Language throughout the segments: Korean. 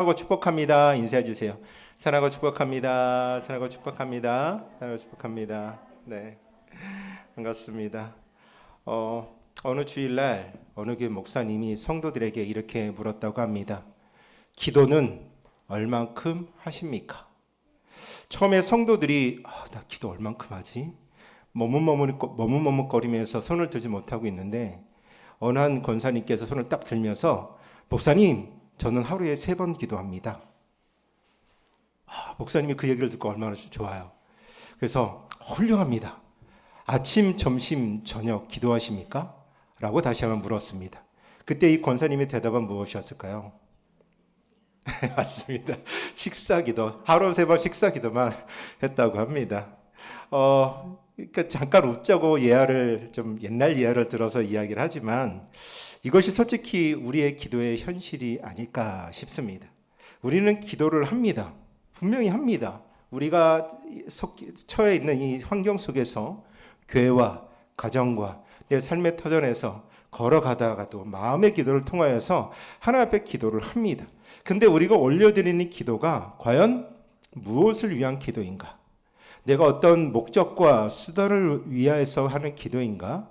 사랑하고 축복합니다. 인사해 주세요. 사랑하고 축복합니다. 사랑하고 축복합니다. 사랑하고 축복합니다. 네, 반갑습니다. 어느 주일날 어느 교회 목사님이 성도들에게 이렇게 물었다고 합니다. 기도는 얼만큼 하십니까? 처음에 성도들이 나 기도 얼만큼 하지? 머뭇머뭇거리면서 손을 들지 못하고 있는데 어느 한 권사님께서 손을 딱 들면서 목사님, 저는 하루에 3번 기도합니다. 목사님이 그 얘기를 듣고 얼마나 좋아요. 그래서 훌륭합니다. 아침, 점심, 저녁 기도하십니까? 라고 다시 한번 물었습니다. 그때 이 권사님의 대답은 무엇이었을까요? 맞습니다. 식사기도, 하루 3번 식사기도만 했다고 합니다. 그러니까 잠깐 웃자고 좀 옛날 예화를 들어서 이야기를 하지만 이것이 솔직히 우리의 기도의 현실이 아닐까 싶습니다. 우리는 기도를 합니다. 분명히 합니다. 우리가 처해 있는 이 환경 속에서 교회와 가정과 내 삶의 터전에서 걸어가다가도 마음의 기도를 통하여서 하나님 앞에 기도를 합니다. 근데 우리가 올려드리는 기도가 과연 무엇을 위한 기도인가? 내가 어떤 목적과 수단을 위하여서 하는 기도인가?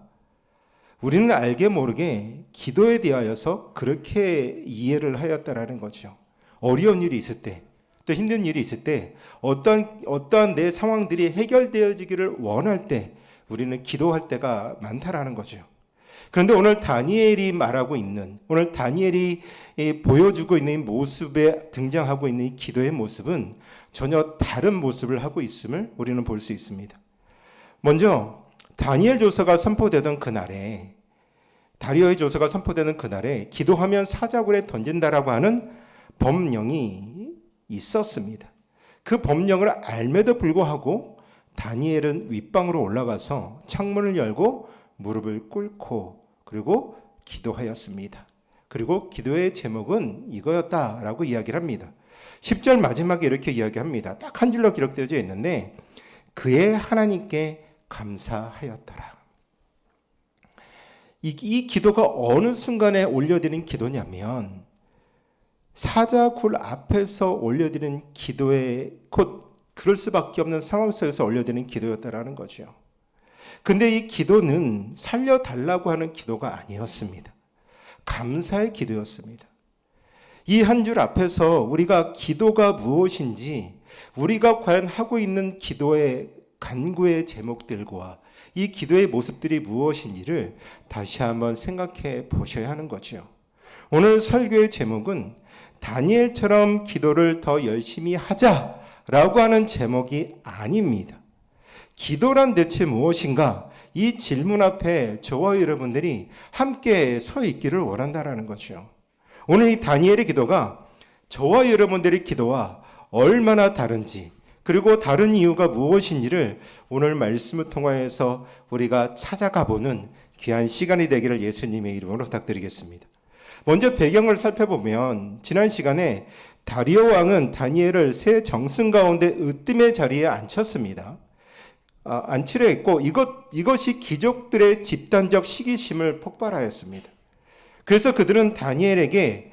우리는 알게 모르게 기도에 대하여서 그렇게 이해를 하였다라는 거죠. 어려운 일이 있을 때, 또 힘든 일이 있을 때, 어떠한 내 상황들이 해결되어지기를 원할 때 우리는 기도할 때가 많다라는 거죠. 그런데 오늘 다니엘이 말하고 있는, 오늘 다니엘이 보여주고 있는 모습에 등장하고 있는 이 기도의 모습은 전혀 다른 모습을 하고 있음을 우리는 볼 수 있습니다. 먼저 다니엘 조서가 선포되던 그날에, 다리오의 조서가 선포되는 그날에 기도하면 사자굴에 던진다라고 하는 법령이 있었습니다. 그 법령을 알매도 불구하고 다니엘은 윗방으로 올라가서 창문을 열고 무릎을 꿇고 그리고 기도하였습니다. 그리고 기도의 제목은 이거였다라고 이야기를 합니다. 10절 마지막에 이렇게 이야기합니다. 딱 한 줄로 기록되어져 있는데 그의 하나님께 감사하였더라. 이 기도가 어느 순간에 올려드린 기도냐면 사자굴 앞에서 올려드린 기도에 곧 그럴 수밖에 없는 상황 속에서 올려드린 기도였다라는 거죠. 근데 이 기도는 살려달라고 하는 기도가 아니었습니다. 감사의 기도였습니다. 이 한 줄 앞에서 우리가 기도가 무엇인지, 우리가 과연 하고 있는 기도의 간구의 제목들과 이 기도의 모습들이 무엇인지를 다시 한번 생각해 보셔야 하는 거죠. 오늘 설교의 제목은 다니엘처럼 기도를 더 열심히 하자라고 하는 제목이 아닙니다. 기도란 대체 무엇인가? 이 질문 앞에 저와 여러분들이 함께 서 있기를 원한다라는 거죠. 오늘 이 다니엘의 기도가 저와 여러분들의 기도와 얼마나 다른지, 그리고 다른 이유가 무엇인지를 오늘 말씀을 통하여서 우리가 찾아가 보는 귀한 시간이 되기를 예수님의 이름으로 부탁드리겠습니다. 먼저 배경을 살펴보면 지난 시간에 다리오 왕은 다니엘을 새 정승 가운데 으뜸의 자리에 앉혔습니다. 앉히려 했고 이것이 귀족들의 집단적 시기심을 폭발하였습니다. 그래서 그들은 다니엘에게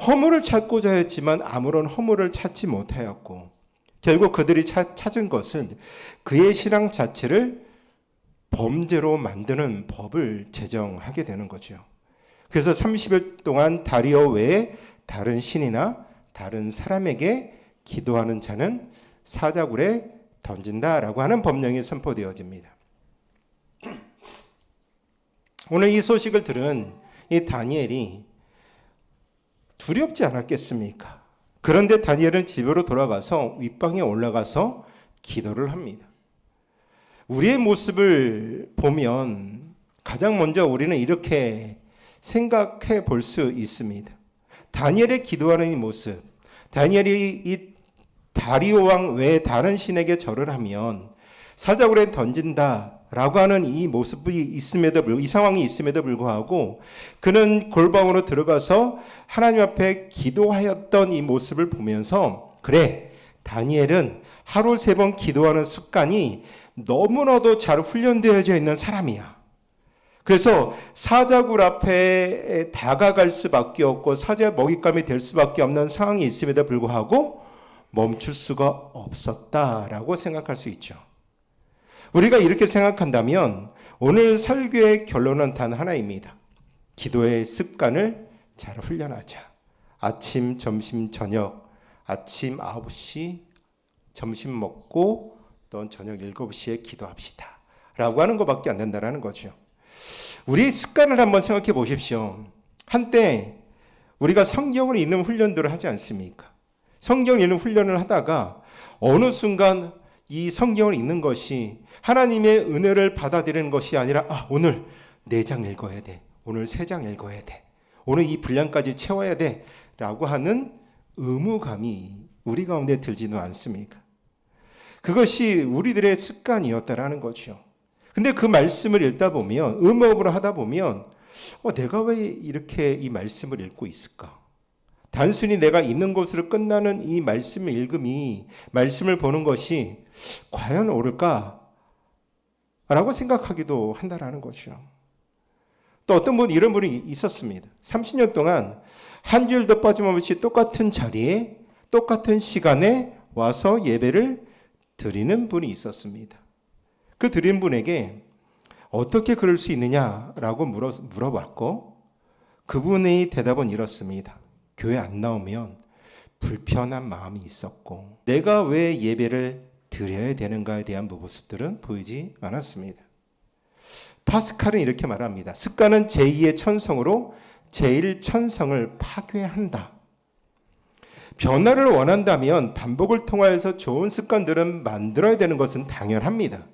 허물을 찾고자 했지만 아무런 허물을 찾지 못하였고 결국 그들이 찾은 것은 그의 신앙 자체를 범죄로 만드는 법을 제정하게 되는 거죠. 그래서 30일 동안 다리오 외에 다른 신이나 다른 사람에게 기도하는 자는 사자굴에 던진다라고 하는 법령이 선포되어집니다. 오늘 이 소식을 들은 이 다니엘이 두렵지 않았겠습니까? 그런데 다니엘은 집으로 돌아가서 윗방에 올라가서 기도를 합니다. 우리의 모습을 보면 가장 먼저 우리는 이렇게 생각해 볼 수 있습니다. 다니엘의 기도하는 이 모습, 다니엘이 이 다리오 왕 외에 다른 신에게 절을 하면 사자굴에 던진다라고 하는 이 모습이 있음에도 불구하고, 이 상황이 있음에도 불구하고 그는 골방으로 들어가서 하나님 앞에 기도하였던 이 모습을 보면서 그래, 다니엘은 하루 3번 기도하는 습관이 너무나도 잘 훈련되어져 있는 사람이야. 그래서 사자굴 앞에 다가갈 수밖에 없고 사자의 먹잇감이 될 수밖에 없는 상황이 있음에도 불구하고 멈출 수가 없었다라고 생각할 수 있죠. 우리가 이렇게 생각한다면 오늘 설교의 결론은 단 하나입니다. 기도의 습관을 잘 훈련하자. 아침, 점심, 저녁, 아침 9시, 점심 먹고 또 저녁 7시에 기도합시다. 라고 하는 것밖에 안 된다는 거죠. 우리의 습관을 한번 생각해 보십시오. 한때 우리가 성경을 읽는 훈련들을 하지 않습니까? 성경을 읽는 훈련을 하다가 어느 순간 이 성경을 읽는 것이 하나님의 은혜를 받아들이는 것이 아니라 오늘 4장 읽어야 돼. 오늘 3장 읽어야 돼. 오늘 이 분량까지 채워야 돼. 라고 하는 의무감이 우리 가운데 들지는 않습니까? 그것이 우리들의 습관이었다라는 거죠. 근데 그 말씀을 읽다 보면 의무업으로 하다 보면 내가 왜 이렇게 이 말씀을 읽고 있을까? 단순히 내가 있는 것으로 끝나는 이 말씀을 읽음이 말씀을 보는 것이 과연 옳을까? 라고 생각하기도 한다라는 거죠. 또 어떤 분 이런 분이 있었습니다. 30년 동안 한 주일도 빠짐없이 똑같은 자리에 똑같은 시간에 와서 예배를 드리는 분이 있었습니다. 그 드린 분에게 어떻게 그럴 수 있느냐라고 물어봤고 그분의 대답은 이렇습니다. 교회 안 나오면 불편한 마음이 있었고 내가 왜 예배를 드려야 되는가에 대한 모습들은 보이지 않았습니다. 파스칼은 이렇게 말합니다. 습관은 제2의 천성으로 제1천성을 파괴한다. 변화를 원한다면 반복을 통하여서 좋은 습관들은 만들어야 되는 것은 당연합니다.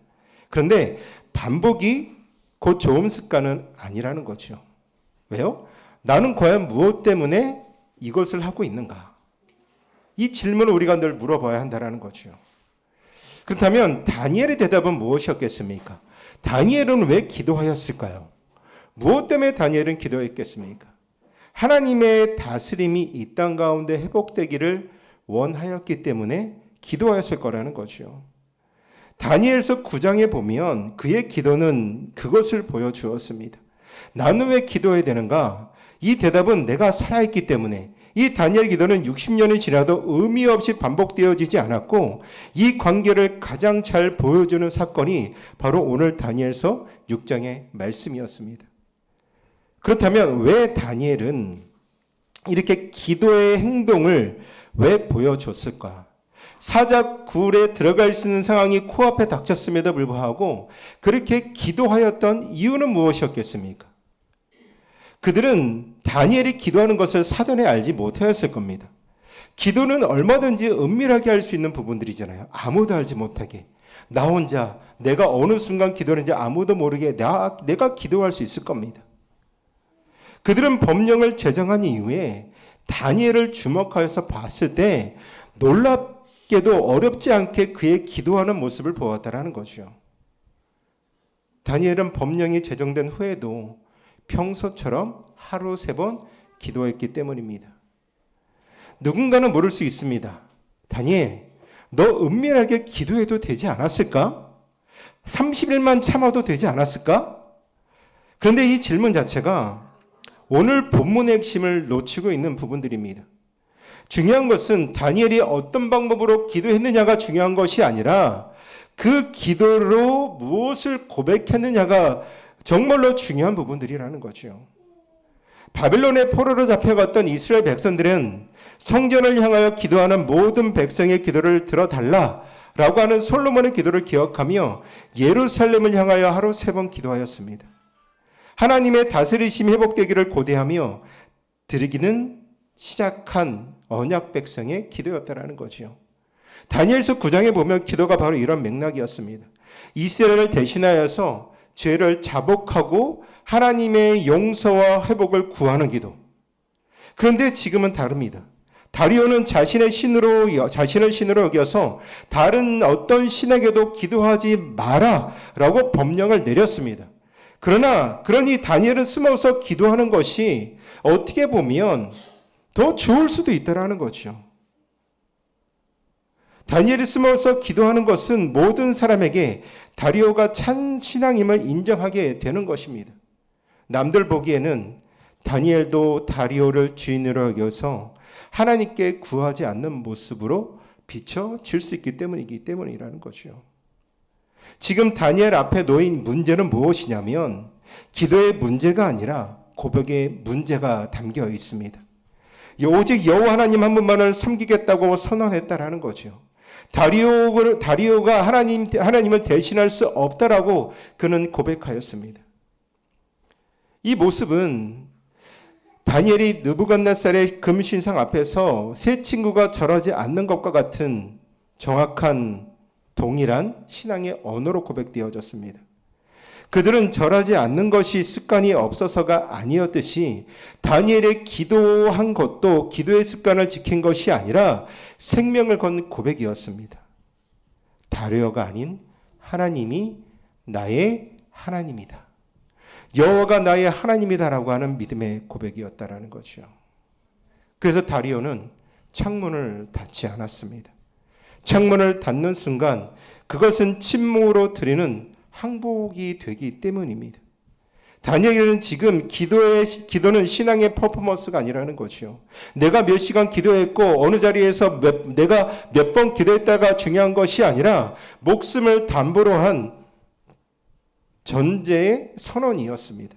그런데 반복이 곧 좋은 습관은 아니라는 거죠. 왜요? 나는 과연 무엇 때문에 이것을 하고 있는가? 이 질문을 우리가 늘 물어봐야 한다는 거죠. 그렇다면 다니엘의 대답은 무엇이었겠습니까? 다니엘은 왜 기도하였을까요? 무엇 때문에 다니엘은 기도했겠습니까? 하나님의 다스림이 이 땅 가운데 회복되기를 원하였기 때문에 기도하였을 거라는 거죠. 다니엘서 9장에 보면 그의 기도는 그것을 보여주었습니다. 나는 왜 기도해야 되는가? 이 대답은 내가 살아있기 때문에 이 다니엘 기도는 60년이 지나도 의미 없이 반복되어지지 않았고 이 관계를 가장 잘 보여주는 사건이 바로 오늘 다니엘서 6장의 말씀이었습니다. 그렇다면 왜 다니엘은 이렇게 기도의 행동을 왜 보여줬을까? 사자굴에 들어갈 수 있는 상황이 코앞에 닥쳤음에도 불구하고 그렇게 기도하였던 이유는 무엇이었겠습니까? 그들은 다니엘이 기도하는 것을 사전에 알지 못하였을 겁니다. 기도는 얼마든지 은밀하게 할 수 있는 부분들이잖아요. 아무도 알지 못하게. 나 혼자 내가 어느 순간 기도하는지 아무도 모르게 내가 기도할 수 있을 겁니다. 그들은 법령을 제정한 이후에 다니엘을 주목하여서 봤을 때 놀랍게도 어렵지 않게 그의 기도하는 모습을 보았다라는 거죠. 다니엘은 법령이 제정된 후에도 평소처럼 하루 3번 기도했기 때문입니다. 누군가는 모를 수 있습니다. 다니엘, 너 은밀하게 기도해도 되지 않았을까? 30일만 참아도 되지 않았을까? 그런데 이 질문 자체가 오늘 본문의 핵심을 놓치고 있는 부분들입니다. 중요한 것은 다니엘이 어떤 방법으로 기도했느냐가 중요한 것이 아니라 그 기도로 무엇을 고백했느냐가 정말로 중요한 부분들이라는 거죠. 바빌론의 포로로 잡혀갔던 이스라엘 백성들은 성전을 향하여 기도하는 모든 백성의 기도를 들어달라라고 하는 솔로몬의 기도를 기억하며 예루살렘을 향하여 하루 3번 기도하였습니다. 하나님의 다스리심이 회복되기를 고대하며 드리기는 시작한 언약 백성의 기도였다라는 거죠. 다니엘서 9장에 보면 기도가 바로 이런 맥락이었습니다. 이스라엘을 대신하여서 죄를 자복하고 하나님의 용서와 회복을 구하는 기도. 그런데 지금은 다릅니다. 다리오는 자신을 신으로 여겨서 다른 어떤 신에게도 기도하지 마라라고 법령을 내렸습니다. 그러니 다니엘은 숨어서 기도하는 것이 어떻게 보면 더 좋을 수도 있다라는 거죠. 다니엘이 숨어서 기도하는 것은 모든 사람에게 다리오가 참 신앙임을 인정하게 되는 것입니다. 남들 보기에는 다니엘도 다리오를 주인으로 여겨서 하나님께 구하지 않는 모습으로 비춰질 수 있기 때문이라는 거죠. 지금 다니엘 앞에 놓인 문제는 무엇이냐면 기도의 문제가 아니라 고백의 문제가 담겨 있습니다. 오직 여호와 하나님 한 분만을 섬기겠다고 선언했다라는 거죠. 다리오가 하나님을 대신할 수 없다라고 그는 고백하였습니다. 이 모습은 다니엘이 느부갓네살의 금신상 앞에서 세 친구가 절하지 않는 것과 같은 정확한 동일한 신앙의 언어로 고백되어졌습니다. 그들은 절하지 않는 것이 습관이 없어서가 아니었듯이 다니엘의 기도한 것도 기도의 습관을 지킨 것이 아니라 생명을 건 고백이었습니다. 다리오가 아닌 하나님이 나의 하나님이다. 여호와가 나의 하나님이다라고 하는 믿음의 고백이었다라는 거죠. 그래서 다리오는 창문을 닫지 않았습니다. 창문을 닫는 순간 그것은 침묵으로 드리는 항복이 되기 때문입니다. 다니엘은 지금 기도는 신앙의 퍼포먼스가 아니라는 거죠. 내가 몇 시간 기도했고 어느 자리에서 내가 몇 번 기도했다가 중요한 것이 아니라 목숨을 담보로 한 전제의 선언이었습니다.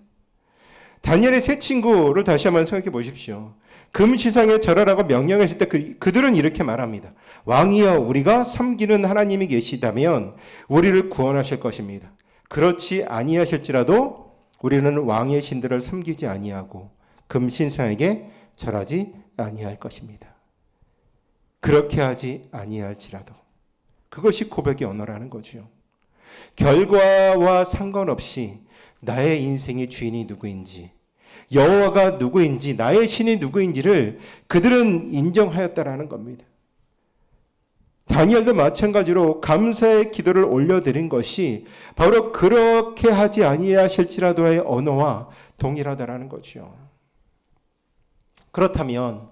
다니엘의 세 친구를 다시 한번 생각해 보십시오. 금시상에 절하라고 명령했을 때 그들은 이렇게 말합니다. 왕이여, 우리가 섬기는 하나님이 계시다면 우리를 구원하실 것입니다. 그렇지 아니하실지라도 우리는 왕의 신들을 섬기지 아니하고 금신상에게 절하지 아니할 것입니다. 그렇게 하지 아니할지라도. 그것이 고백의 언어라는 거죠. 결과와 상관없이 나의 인생의 주인이 누구인지, 여호와가 누구인지, 나의 신이 누구인지를 그들은 인정하였다라는 겁니다. 다니엘도 마찬가지로 감사의 기도를 올려드린 것이 바로 그렇게 하지 아니하실지라도의 언어와 동일하다라는 거죠. 그렇다면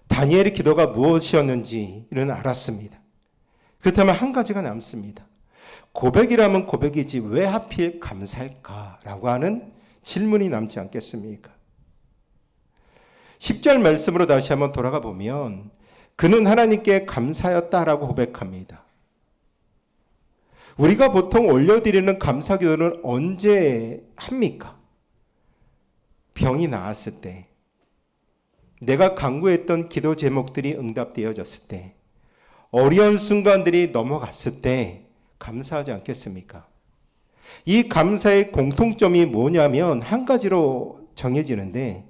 다니엘의 기도가 무엇이었는지는 알았습니다. 그렇다면 한 가지가 남습니다. 고백이라면 고백이지 왜 하필 감사할까라고 하는 질문이 남지 않겠습니까? 10절 말씀으로 다시 한번 돌아가 보면 그는 하나님께 감사였다라고 고백합니다. 우리가 보통 올려드리는 감사기도는 언제 합니까? 병이 나았을 때, 내가 간구했던 기도 제목들이 응답되어졌을 때, 어려운 순간들이 넘어갔을 때 감사하지 않겠습니까? 이 감사의 공통점이 뭐냐면 한 가지로 정해지는데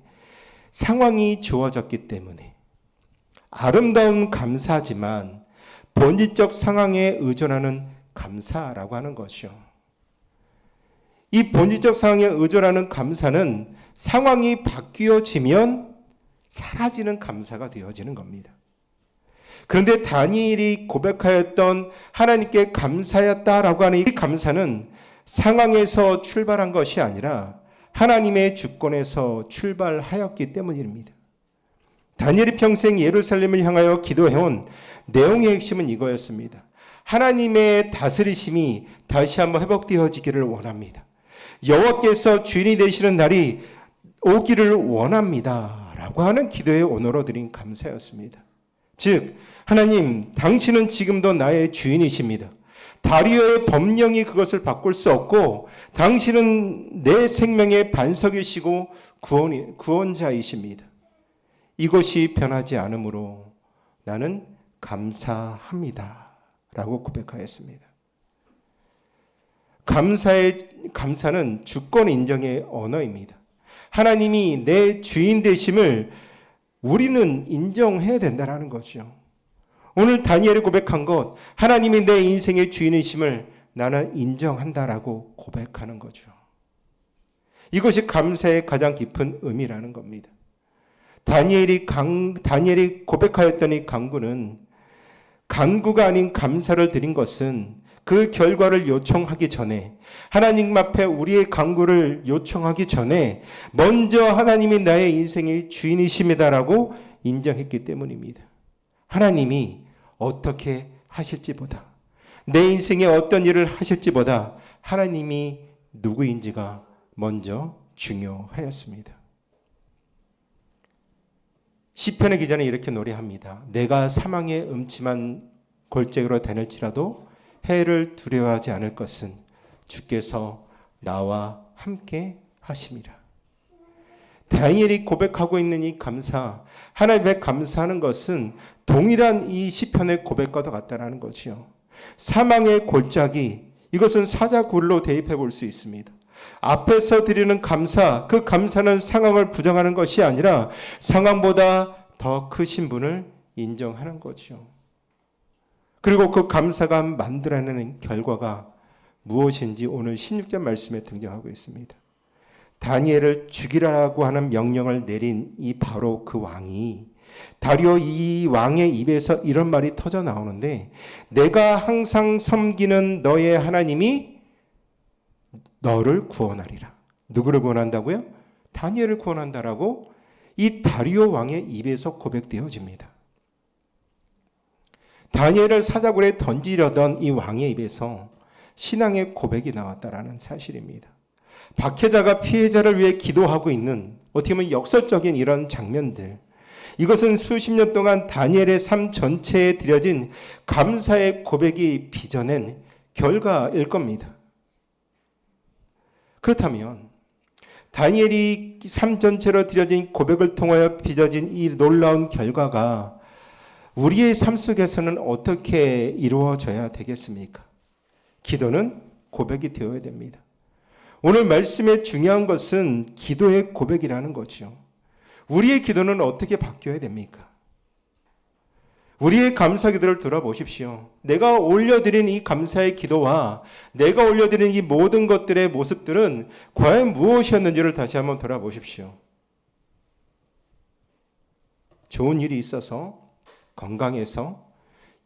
상황이 주어졌기 때문에 아름다운 감사지만 본질적 상황에 의존하는 감사라고 하는 것이요. 이 본질적 상황에 의존하는 감사는 상황이 바뀌어지면 사라지는 감사가 되어지는 겁니다. 그런데 다니엘이 고백하였던 하나님께 감사였다라고 하는 이 감사는 상황에서 출발한 것이 아니라 하나님의 주권에서 출발하였기 때문입니다. 다니엘이 평생 예루살렘을 향하여 기도해온 내용의 핵심은 이거였습니다. 하나님의 다스리심이 다시 한번 회복되어지기를 원합니다. 여호와께서 주인이 되시는 날이 오기를 원합니다. 라고 하는 기도의 언어로 드린 감사였습니다. 즉 하나님, 당신은 지금도 나의 주인이십니다. 다리오의 법령이 그것을 바꿀 수 없고 당신은 내 생명의 반석이시고 구원자이십니다. 이것이 변하지 않으므로 나는 감사합니다. 라고 고백하였습니다. 감사는 주권 인정의 언어입니다. 하나님이 내 주인 되심을 우리는 인정해야 된다는 거죠. 오늘 다니엘이 고백한 것, 하나님이 내 인생의 주인이심을 나는 인정한다라고 고백하는 거죠. 이것이 감사의 가장 깊은 의미라는 겁니다. 다니엘이 고백하였던 이 간구가 아닌 감사를 드린 것은 그 결과를 요청하기 전에, 하나님 앞에 우리의 간구를 요청하기 전에 먼저 하나님이 나의 인생의 주인이십니다라고 인정했기 때문입니다. 하나님이 어떻게 하실지보다, 내 인생에 어떤 일을 하실지보다 하나님이 누구인지가 먼저 중요하였습니다. 시편의 기자는 이렇게 노래합니다. 내가 사망의 음침한 골짜기로 다닐지라도 해를 두려워하지 않을 것은 주께서 나와 함께 하심이라. 다니엘이 고백하고 있는 이 감사, 하나님께 감사하는 것은 동일한 이 시편의 고백과도 같다라는 거지요. 사망의 골짜기, 이것은 사자굴로 대입해 볼 수 있습니다. 앞에서 드리는 감사, 그 감사는 상황을 부정하는 것이 아니라 상황보다 더 크신 분을 인정하는 거죠. 그리고 그 감사가 만들어내는 결과가 무엇인지 오늘 16절 말씀에 등장하고 있습니다. 다니엘을 죽이라고 하는 명령을 내린 이 바로 그 왕이, 다리오 이 왕의 입에서 이런 말이 터져 나오는데, 내가 항상 섬기는 너의 하나님이 너를 구원하리라. 누구를 구원한다고요? 다니엘을 구원한다라고 이 다리오 왕의 입에서 고백되어집니다. 다니엘을 사자굴에 던지려던 이 왕의 입에서 신앙의 고백이 나왔다라는 사실입니다. 박해자가 피해자를 위해 기도하고 있는, 어떻게 보면 역설적인 이런 장면들, 이것은 수십 년 동안 다니엘의 삶 전체에 드려진 감사의 고백이 빚어낸 결과일 겁니다. 그렇다면 다니엘이 삶 전체로 드려진 고백을 통하여 빚어진 이 놀라운 결과가 우리의 삶 속에서는 어떻게 이루어져야 되겠습니까? 기도는 고백이 되어야 됩니다. 오늘 말씀의 중요한 것은 기도의 고백이라는 거죠. 우리의 기도는 어떻게 바뀌어야 됩니까? 우리의 감사 기도를 돌아보십시오. 내가 올려드린 이 감사의 기도와 내가 올려드린 이 모든 것들의 모습들은 과연 무엇이었는지를 다시 한번 돌아보십시오. 좋은 일이 있어서, 건강해서,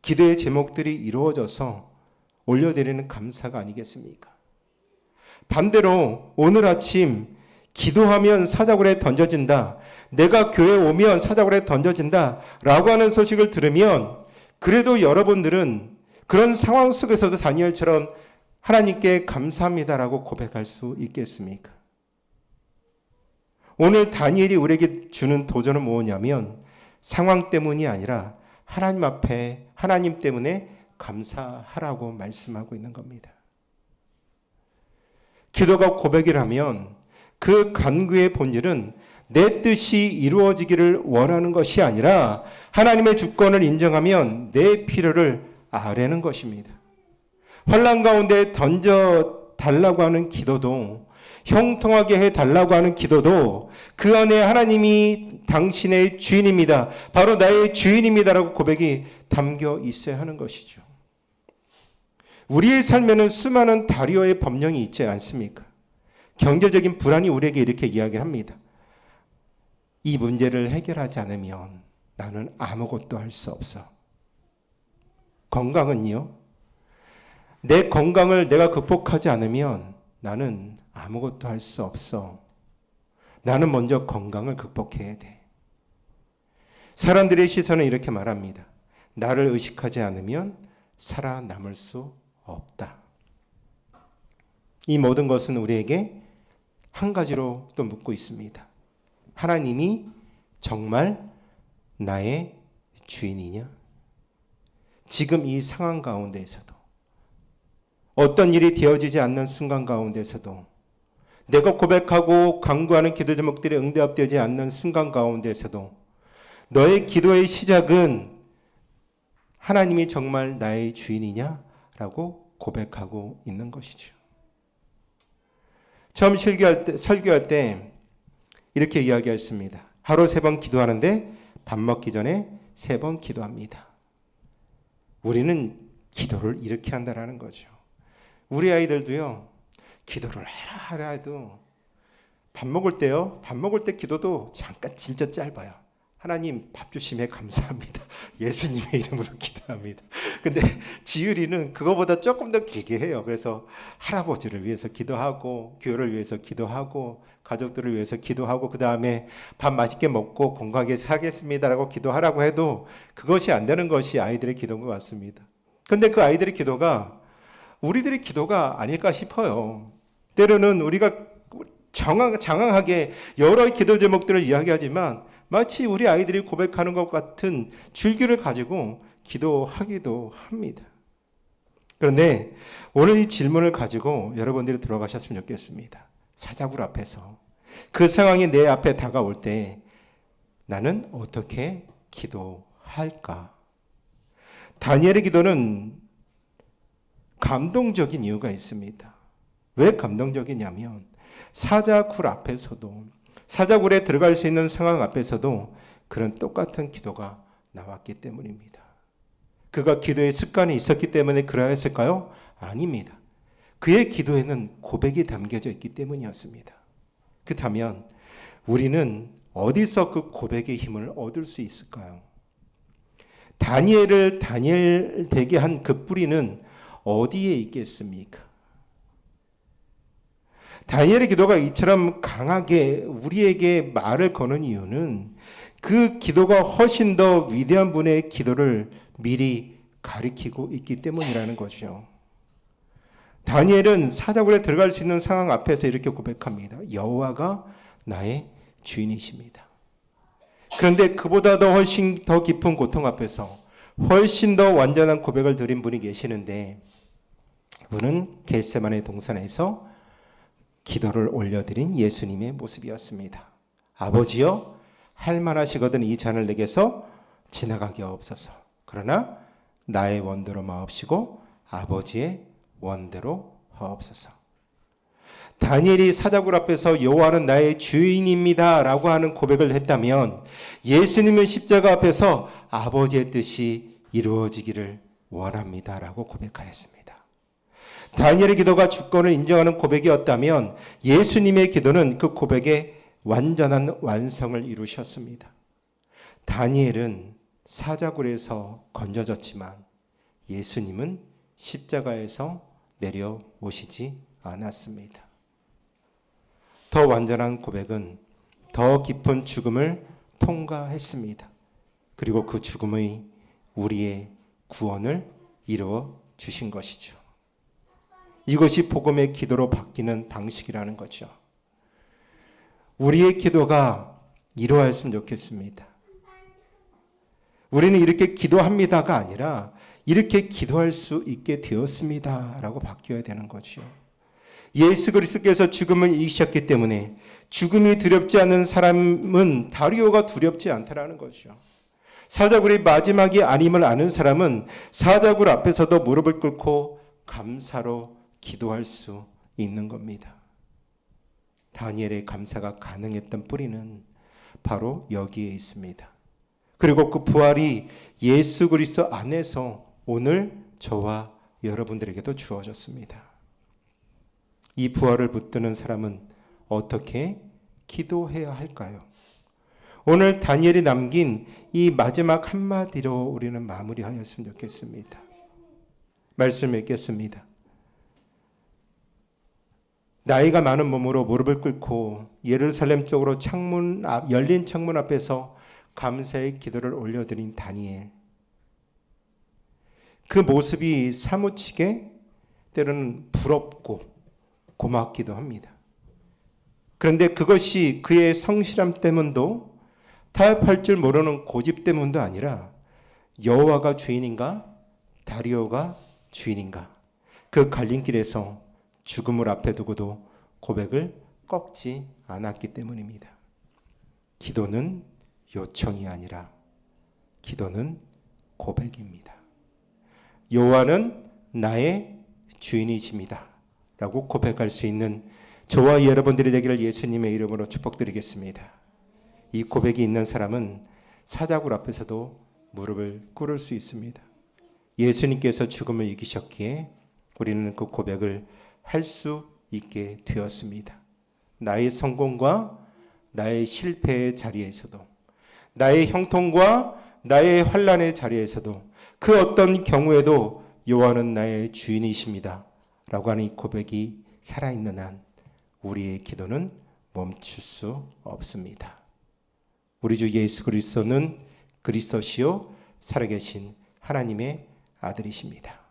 기도의 제목들이 이루어져서 올려드리는 감사가 아니겠습니까? 반대로 오늘 아침 기도하면 사자굴에 던져진다, 내가 교회 오면 사자굴에 던져진다 라고 하는 소식을 들으면 그래도 여러분들은 그런 상황 속에서도 다니엘처럼 하나님께 감사합니다라고 고백할 수 있겠습니까? 오늘 다니엘이 우리에게 주는 도전은 뭐냐면 상황 때문이 아니라 하나님 앞에, 하나님 때문에 감사하라고 말씀하고 있는 겁니다. 기도가 고백이라면 그 간구의 본질은 내 뜻이 이루어지기를 원하는 것이 아니라 하나님의 주권을 인정하면 내 필요를 아뢰는 것입니다. 환난 가운데 던져 달라고 하는 기도도, 형통하게 해달라고 하는 기도도 그 안에 하나님이 당신의 주인입니다, 바로 나의 주인입니다라고 고백이 담겨 있어야 하는 것이죠. 우리의 삶에는 수많은 다리오의 법령이 있지 않습니까? 경제적인 불안이 우리에게 이렇게 이야기를 합니다. 이 문제를 해결하지 않으면 나는 아무것도 할 수 없어. 건강은요? 내 건강을 내가 극복하지 않으면 나는 아무것도 할 수 없어. 나는 먼저 건강을 극복해야 돼. 사람들의 시선은 이렇게 말합니다. 나를 의식하지 않으면 살아남을 수 없다. 이 모든 것은 우리에게 한 가지로 또 묻고 있습니다. 하나님이 정말 나의 주인이냐? 지금 이 상황 가운데에서도, 어떤 일이 되어지지 않는 순간 가운데서도, 내가 고백하고 간구하는 기도 제목들이 응답되지 않는 순간 가운데서도 너의 기도의 시작은 하나님이 정말 나의 주인이냐라고 고백하고 있는 것이죠. 처음 설교할 때 이렇게 이야기했습니다. 하루 3번 기도하는데 밥 먹기 전에 3번 기도합니다. 우리는 기도를 이렇게 한다라는 거죠. 우리 아이들도요, 기도를 해라 해도 밥 먹을 때요, 밥 먹을 때 기도도 잠깐 진짜 짧아요. 하나님 밥 주심에 감사합니다. 예수님의 이름으로 기도합니다. 근데 지율이는 그거보다 조금 더 길게 해요. 그래서 할아버지를 위해서 기도하고, 교회를 위해서 기도하고, 가족들을 위해서 기도하고, 그 다음에 밥 맛있게 먹고 건강하게 살겠습니다라고 기도하라고 해도 그것이 안 되는 것이 아이들의 기도인 것 같습니다. 근데 그 아이들의 기도가 우리들의 기도가 아닐까 싶어요. 때로는 우리가 장황하게 여러 기도 제목들을 이야기하지만 마치 우리 아이들이 고백하는 것 같은 줄기를 가지고 기도하기도 합니다. 그런데 오늘 이 질문을 가지고 여러분들이 들어가셨으면 좋겠습니다. 사자굴 앞에서 그 상황이 내 앞에 다가올 때 나는 어떻게 기도할까? 다니엘의 기도는 감동적인 이유가 있습니다. 왜 감동적이냐면 사자굴 앞에서도, 사자굴에 들어갈 수 있는 상황 앞에서도 그런 똑같은 기도가 나왔기 때문입니다. 그가 기도의 습관이 있었기 때문에 그러했을까요? 아닙니다. 그의 기도에는 고백이 담겨져 있기 때문이었습니다. 그렇다면 우리는 어디서 그 고백의 힘을 얻을 수 있을까요? 다니엘을 다니엘 되게 한 그 뿌리는 어디에 있겠습니까? 다니엘의 기도가 이처럼 강하게 우리에게 말을 거는 이유는 그 기도가 훨씬 더 위대한 분의 기도를 미리 가리키고 있기 때문이라는 거죠. 다니엘은 사자굴에 들어갈 수 있는 상황 앞에서 이렇게 고백합니다. 여호와가 나의 주인이십니다. 그런데 그보다 더 훨씬 더 깊은 고통 앞에서 훨씬 더 완전한 고백을 드린 분이 계시는데 그분은 겟세마네 동산에서 기도를 올려드린 예수님의 모습이었습니다. 아버지여, 할만하시거든 이 잔을 내게서 지나가게 하옵소서. 그러나 나의 원대로 마옵시고 아버지의 원대로 하옵소서. 다니엘이 사자굴 앞에서 여호와는 나의 주인입니다 라고 하는 고백을 했다면 예수님은 십자가 앞에서 아버지의 뜻이 이루어지기를 원합니다 라고 고백하였습니다. 다니엘의 기도가 주권을 인정하는 고백이었다면 예수님의 기도는 그 고백의 완전한 완성을 이루셨습니다. 다니엘은 사자굴에서 건져졌지만 예수님은 십자가에서 내려오시지 않았습니다. 더 완전한 고백은 더 깊은 죽음을 통과했습니다. 그리고 그 죽음의 우리의 구원을 이루어 주신 것이죠. 이것이 복음의 기도로 바뀌는 방식이라는 거죠. 우리의 기도가 이루어졌으면 좋겠습니다. 우리는 이렇게 기도합니다가 아니라 이렇게 기도할 수 있게 되었습니다 라고 바뀌어야 되는 거죠. 예수 그리스도께서 죽음을 이기셨기 때문에 죽음이 두렵지 않은 사람은 다리오가 두렵지 않다라는 거죠. 사자굴이 마지막이 아님을 아는 사람은 사자굴 앞에서도 무릎을 꿇고 감사로 기도할 수 있는 겁니다. 다니엘의 감사가 가능했던 뿌리는 바로 여기에 있습니다. 그리고 그 부활이 예수 그리스도 안에서 오늘 저와 여러분들에게도 주어졌습니다. 이 부활을 붙드는 사람은 어떻게 기도해야 할까요? 오늘 다니엘이 남긴 이 마지막 한마디로 우리는 마무리하였으면 좋겠습니다. 말씀 읽겠습니다. 나이가 많은 몸으로 무릎을 꿇고 예루살렘 쪽으로 열린 창문 앞에서 감사의 기도를 올려드린 다니엘. 그 모습이 사무치게 때로는 부럽고 고맙기도 합니다. 그런데 그것이 그의 성실함 때문도 타협할 줄 모르는 고집 때문도 아니라 여호와가 주인인가 다리오가 주인인가 그 갈림길에서 죽음을 앞에 두고도 고백을 꺾지 않았기 때문입니다. 기도는 요청이 아니라 기도는 고백입니다. 여호와는 나의 주인이십니다 라고 고백할 수 있는 저와 여러분들이 되기를 예수님의 이름으로 축복드리겠습니다. 이 고백이 있는 사람은 사자굴 앞에서도 무릎을 꿇을 수 있습니다. 예수님께서 죽음을 이기셨기에 우리는 그 고백을 할 수 있게 되었습니다. 나의 성공과 나의 실패의 자리에서도 나의 형통과 나의 환난의 자리에서도 그 어떤 경우에도 여호와는 나의 주인이십니다 라고 하는 이 고백이 살아있는 한 우리의 기도는 멈출 수 없습니다. 우리 주 예수 그리스도는 그리스도시요 살아계신 하나님의 아들이십니다.